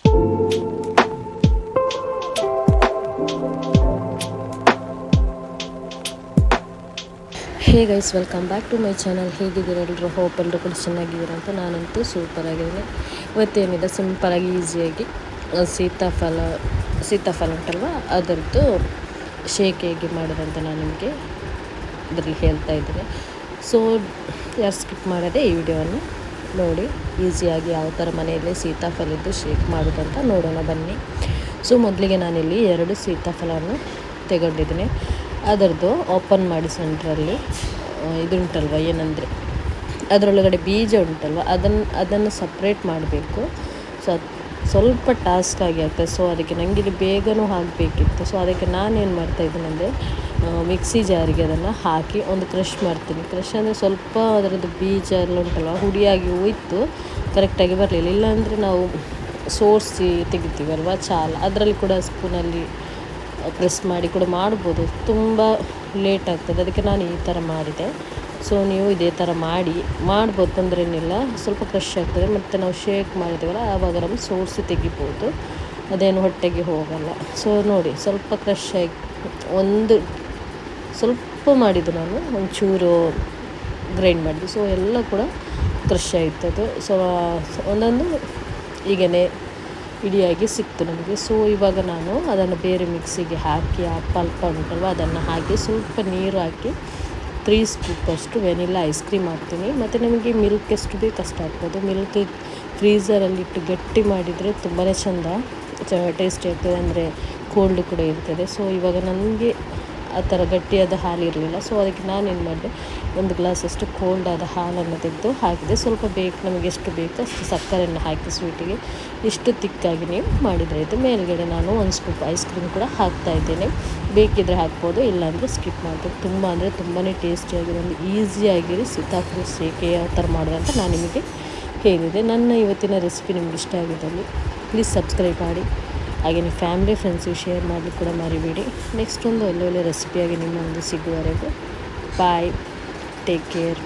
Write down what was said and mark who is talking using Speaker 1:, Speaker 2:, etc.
Speaker 1: Hey guys, welcome back to my channel. ಹೇಗಿದ್ದೀರ ಎಲ್ಲರೂ? Hope ಎಲ್ಲರೂ ಕೂಡ ಚೆನ್ನಾಗಿದ್ದೀರ ಅಂತ. ನಾನಂತೂ ಸೂಪರಾಗಿದ್ದೀನಿ. ಇವತ್ತೇನಿದೆ, ಸಿಂಪಲಾಗಿ ಈಸಿಯಾಗಿ ಸೀತಾಫಲ ಉಂಟಲ್ವ, ಅದರದ್ದು ಶೇಕ್ ಹೇಗೆ ಮಾಡೋದಂತ ನಾನು ನಿಮಗೆ ಇದರಲ್ಲಿ ಹೇಳ್ತಾ ಇದ್ದೀನಿ. ಸೊ ಯಾರು ಸ್ಕಿಪ್ ಮಾಡದೆ ಈ ವಿಡಿಯೋವನ್ನು ನೋಡಿ ಈಸಿಯಾಗಿ ಯಾವ ಥರ ಮನೆಯಲ್ಲೇ ಸೀತಾಫಲದ್ದು ಶೇಕ್ ಮಾಡೋದಂತ ನೋಡೋಣ ಬನ್ನಿ. ಸೊ ಮೊದಲಿಗೆ ನಾನಿಲ್ಲಿ 2 ಸೀತಾಫಲವನ್ನು ತೆಗೊಂಡಿದ್ದೀನಿ. ಅದರದ್ದು ಓಪನ್ ಮಾಡಿ ಸೆಂಟ್ರಲ್ಲಿ ಇದುಂಟಲ್ವ, ಏನಂದರೆ ಅದರೊಳಗಡೆ ಬೀಜ ಉಂಟಲ್ವ, ಅದನ್ನು ಸಪ್ರೇಟ್ ಮಾಡಬೇಕು. ಸೊ ಅದು ಸ್ವಲ್ಪ ಟಾಸ್ಕ್ ಆಗಿ ಆಗ್ತದೆ. ಸೊ ಅದಕ್ಕೆ ನನಗೆ ಇದು ಬೇಗನೂ ಆಗಬೇಕಿತ್ತು. ಸೊ ಅದಕ್ಕೆ ನಾನೇನು ಮಾಡ್ತಾಯಿದ್ದೀನಂದರೆ, ಮಿಕ್ಸಿ ಜಾರಿಗೆ ಅದನ್ನು ಹಾಕಿ ಒಂದು ಕ್ರಷ್ ಮಾಡ್ತೀನಿ. ಕ್ರಷ್ ಅಂದರೆ ಸ್ವಲ್ಪ ಅದರದ್ದು ಬೀಜ ಎಲ್ಲ ಉಂಟಲ್ವ ಹುಡಿಯಾಗಿ ಹೋಯ್ತು, ಕರೆಕ್ಟಾಗಿ ಬರಲಿಲ್ಲ. ಇಲ್ಲಾಂದರೆ ನಾವು ಸೋರಿಸಿ ತೆಗಿತೀವಲ್ವ ಚಾಲ, ಅದರಲ್ಲಿ ಕೂಡ ಸ್ಪೂನಲ್ಲಿ ಪ್ರೆಸ್ ಮಾಡಿ ಕೂಡ ಮಾಡ್ಬೋದು. ತುಂಬ ಲೇಟ್ ಆಗ್ತದೆ, ಅದಕ್ಕೆ ನಾನು ಈ ಥರ ಮಾಡಿದೆ. ಸೊ ನೀವು ಇದೇ ಥರ ಮಾಡ್ಬೋದು, ತೊಂದರೆ ಏನಿಲ್ಲ. ಸ್ವಲ್ಪ ಕ್ರಷ್ ಆಗ್ತದೆ, ಮತ್ತು ನಾವು ಶೇಕ್ ಮಾಡಿದ್ದೇವಲ್ಲ ಆವಾಗ ನಮ್ಗೆ ಸೋರಿಸಿ ತೆಗಿಬೋದು, ಅದೇನು ಹೊಟ್ಟೆಗೆ ಹೋಗಲ್ಲ. ಸೊ ನೋಡಿ, ಸ್ವಲ್ಪ ಕ್ರಷ್ ಆಗಿ ಸ್ವಲ್ಪ ಮಾಡಿದ್ದು ನಾನು, ಒಂಚೂರು ಗ್ರೈಂಡ್ ಮಾಡಿದ್ದು. ಸೊ ಎಲ್ಲ ಕೂಡ ಕ್ರಷ್ ಆಯ್ತದು. ಸೊ ಒಂದೊಂದು ಈಗನೇ ಇಡಿಯಾಗಿ ಸಿಕ್ತು ನಮಗೆ. ಸೊ ಇವಾಗ ನಾನು ಅದನ್ನು ಬೇರೆ ಮಿಕ್ಸಿಗೆ ಹಾಕಿ, ಆ ಪಲ್ಪ್ ಉಂಟಲ್ವ ಅದನ್ನು ಹಾಕಿ ಸ್ವಲ್ಪ ನೀರು ಹಾಕಿ 3 ಸ್ಕೂಪಷ್ಟು ವೆನಿಲಾ ಐಸ್ ಕ್ರೀಮ್ ಹಾಕ್ತೀನಿ. ಮತ್ತು ನಮಗೆ ಮಿಲ್ಕ್ ಎಷ್ಟು ಬೇಕು ಅಷ್ಟು ಹಾಕ್ಬೋದು. ಮಿಲ್ಕ್ ಫ್ರೀಝರಲ್ಲಿಟ್ಟು ಗಟ್ಟಿ ಮಾಡಿದರೆ ತುಂಬಾ ಟೇಸ್ಟಿ ಆಗ್ತದೆ, ಅಂದರೆ ಕೋಲ್ಡ್ ಕೂಡ ಇರ್ತದೆ. ಸೊ ಇವಾಗ ನನಗೆ ಆ ಥರ ಗಟ್ಟಿಯಾದ ಹಾಲು ಇರಲಿಲ್ಲ. ಸೊ ಅದಕ್ಕೆ ನಾನೇನು ಮಾಡಿದೆ, 1 ಗ್ಲಾಸಷ್ಟು ಕೋಲ್ಡ್ ಆದ ಹಾಲನ್ನು ತೆಗೆದು ಹಾಕಿದೆ. ಸ್ವಲ್ಪ ಬೇಕು, ನಮಗೆ ಎಷ್ಟು ಬೇಕೋ ಅಷ್ಟು ಸಕ್ಕರೆಯನ್ನು ಹಾಕಿ ಸ್ವೀಟಿಗೆ ಇಷ್ಟು ತಿಕ್ಕಾಗಿ ನೀವು ಮಾಡಿದರೆ ಇದು. ಮೇಲ್ಗಡೆ ನಾನು 1 ಸ್ಕೂಪ್ ಐಸ್ ಕ್ರೀಮ್ ಕೂಡ ಹಾಕ್ತಾಯಿದ್ದೇನೆ. ಬೇಕಿದ್ದರೆ ಹಾಕ್ಬೋದು, ಇಲ್ಲಾಂದರೆ ಸ್ಕಿಪ್ ಮಾಡಬೇಕು. ತುಂಬ ಅಂದರೆ ತುಂಬಾ ಟೇಸ್ಟಿಯಾಗಿದೆ, ಒಂದು ಈಸಿಯಾಗಿರಿ ಸೀತಾಫಲ ಶೇಕ್ ಯಾವ ಥರ ಮಾಡೋದಂತ ನಾನು ನಿಮಗೆ ಹೇಳಿದೆ. ನನ್ನ ಇವತ್ತಿನ ರೆಸಿಪಿ ನಿಮ್ಗೆ ಇಷ್ಟ ಆಗಿದ್ದಲ್ಲಿ ಪ್ಲೀಸ್ ಸಬ್ಸ್ಕ್ರೈಬ್ ಮಾಡಿ. ಹಾಗೆ ನೀವು ಫ್ಯಾಮಿಲಿ ಫ್ರೆಂಡ್ಸಿಗೆ ಶೇರ್ ಮಾಡಲಿಕ್ಕೆ ಕೂಡ ಮರಿಬೇಡಿ. ನೆಕ್ಸ್ಟ್ ಒಂದು ಒಳ್ಳೊಳ್ಳೆ ರೆಸಿಪಿಯಾಗಿ ನಿಮ್ಮ ಮುಂದೆ ಸಿಗುವವರೆಗೂ ಬಾಯ್, ಟೇಕ್ ಕೇರ್.